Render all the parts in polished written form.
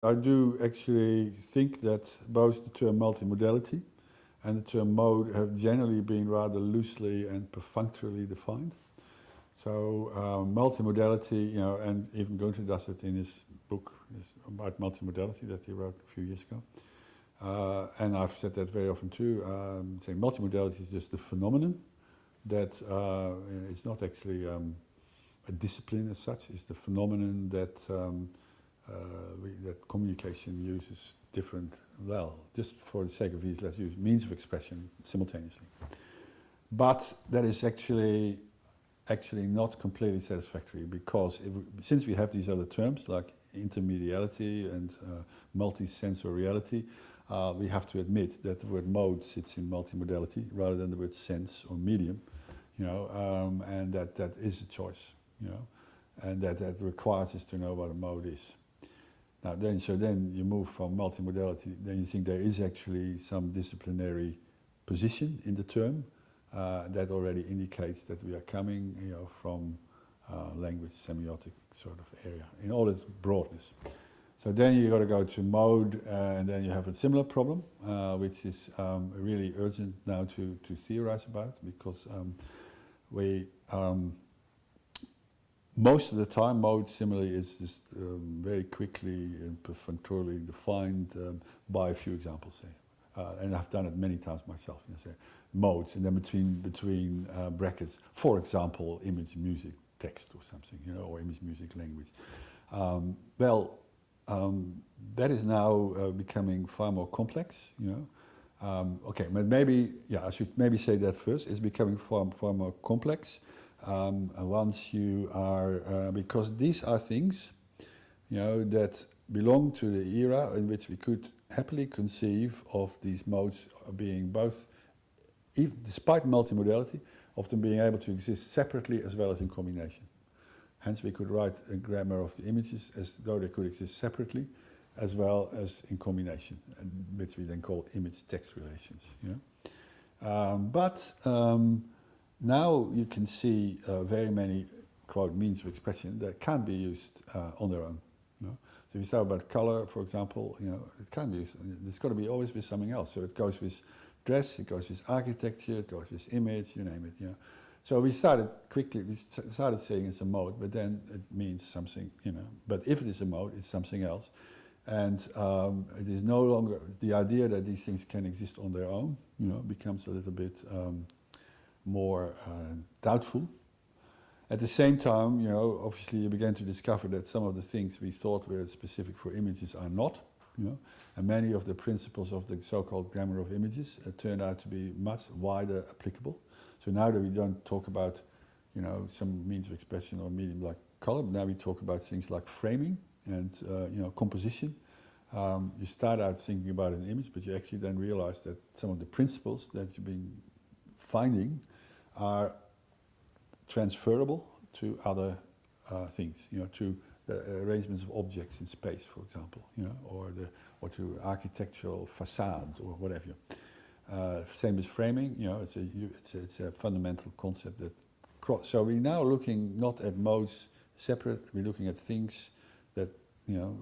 I do actually think that both the term multimodality and the term mode have generally been rather loosely and perfunctorily defined. So multimodality, you know, and even Gunther does it in his book about multimodality that he wrote a few years ago. And I've said that very often too, saying multimodality is just the phenomenon that it's not actually a discipline as such, it's the phenomenon that that communication uses different, well, just for the sake of ease, let's use means of expression simultaneously. But that is actually not completely satisfactory, because since we have these other terms like intermediality and multisensoriality, we have to admit that the word mode sits in multimodality rather than the word sense or medium, you know, and that is a choice, you know, and that requires us to know what a mode is. Now then you move from multimodality, then you think there is actually some disciplinary position in the term that already indicates that we are coming, you know, from language semiotic sort of area in all its broadness. So then you got to go to mode, and then you have a similar problem, which is really urgent now to theorize about, because most of the time mode similarly is just very quickly and perfunctorily defined by a few examples, say. And I've done it many times myself, you know, say modes, and then between brackets, for example, image, music, text or something, you know, or image, music, language. That is now becoming far more complex, you know. Okay, but maybe, yeah, I should maybe say that first. It's becoming far more complex once you are, because these are things, you know, that belong to the era in which we could happily conceive of these modes being both, despite multimodality, of them being able to exist separately as well as in combination. Hence we could write a grammar of the images as though they could exist separately as well as in combination, which we then call image-text relations. You know? Now you can see very many, quote, means of expression that can be used on their own. You know? So if you start about color, for example, you know, it can be used. It's got to be always with something else. So it goes with dress, it goes with architecture, it goes with image, you name it. You know? So we started saying it's a mode, but then it means something, you know. But if it is a mode, it's something else. And it is no longer, the idea that these things can exist on their own, you know, becomes a little bit more doubtful. At the same time, you know, obviously you began to discover that some of the things we thought were specific for images are not, you know, and many of the principles of the so-called grammar of images turned out to be much wider applicable. So now that we don't talk about, you know, some means of expression or medium like color, now we talk about things like framing and, you know, composition. You start out thinking about an image, but you actually then realize that some of the principles that you've been finding are transferable to other things, you know, to the arrangements of objects in space, for example, you know, or to architectural facade or whatever. Same as framing, you know, it's a fundamental concept that so we're now looking not at modes separate, we're looking at things that, you know,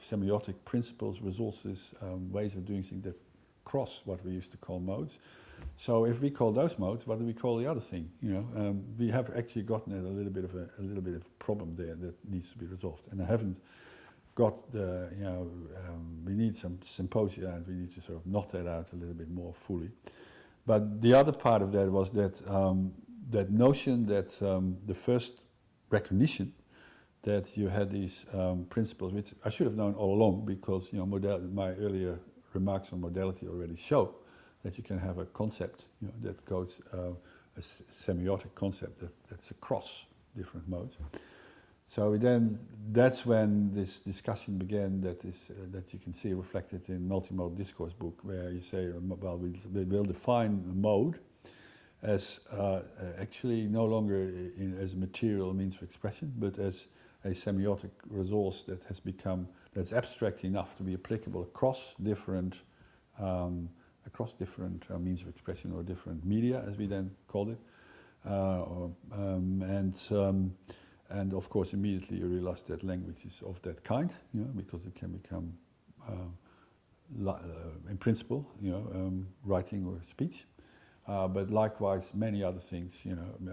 semiotic principles, resources, ways of doing things that cross what we used to call modes. So if we call those modes, what do we call the other thing? You know, we have actually gotten at a little bit of a problem there that needs to be resolved, and I haven't got the, you know, we need some symposia and we need to sort of knot that out a little bit more fully. But the other part of that was that that notion that the first recognition that you had these principles, which I should have known all along, because, you know, my earlier remarks on modality already show that you can have a concept, you know, that goes a semiotic concept that's across different modes. So then, that's when this discussion began. That you can see reflected in Multimodal Discourse book, where you say, well, we will define a mode as actually no longer as a material means of expression, but as a semiotic resource that has become, that's abstract enough to be applicable across different means of expression, or different media, as we then called it, and of course immediately you realize that language is of that kind, you know, because it can become in principle, writing or speech. But likewise, many other things,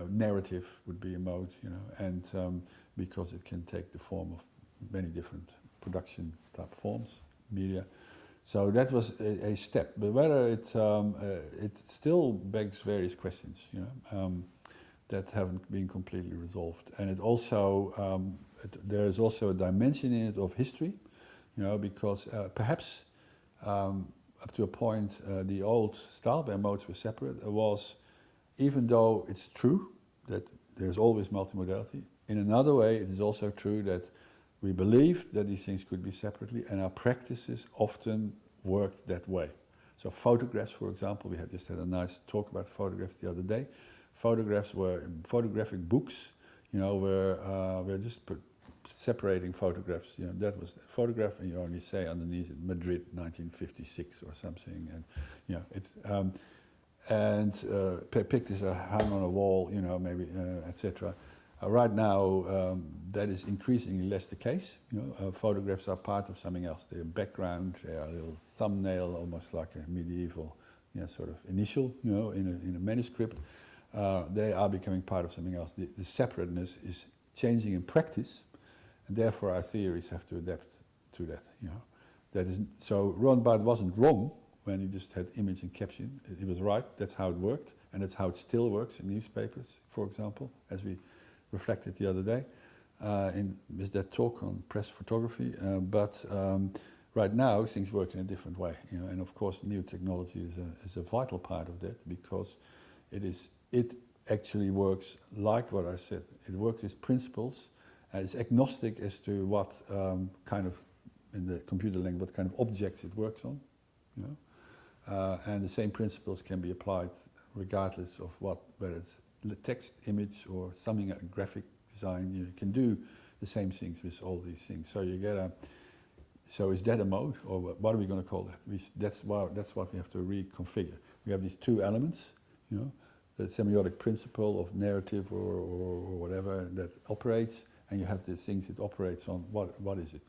narrative would be a mode, and because it can take the form of many different production type forms, media. So that was a step, but whether it still begs various questions, that haven't been completely resolved. And it also, there is also a dimension in it of history, because perhaps up to a point the old style where modes were separate was, even though it's true that there's always multimodality, in another way it is also true that we believed that these things could be separately, and our practices often worked that way. So photographs, for example, we had just had a nice talk about photographs the other day. Photographs were, photographic books, were just separating photographs. That was a photograph, and you only say underneath it Madrid 1956 or something, and pictures are hung on a wall, maybe, etc. Right now, that is increasingly less the case. Photographs are part of something else. They're background, they're a little thumbnail, almost like a medieval, sort of initial, in a manuscript. They are becoming part of something else. The separateness is changing in practice, and therefore our theories have to adapt to that. That is, so Ron Barth wasn't wrong when he just had image and caption. It was right. That's how it worked, and that's how it still works in newspapers, for example, as we reflected the other day with that talk on press photography. But right now things work in a different way, and of course new technology is a vital part of that, because it actually works like what I said. It works with principles, and it's agnostic as to what kind of, in the computer language, what kind of objects it works on. And the same principles can be applied regardless of whether it's text, image, or something, graphic design. You can do the same things with all these things. So you get so is that a mode, or what are we going to call that? That's what we have to reconfigure. We have these two elements, the semiotic principle of narrative or whatever that operates, and you have the things it operates on. What is it?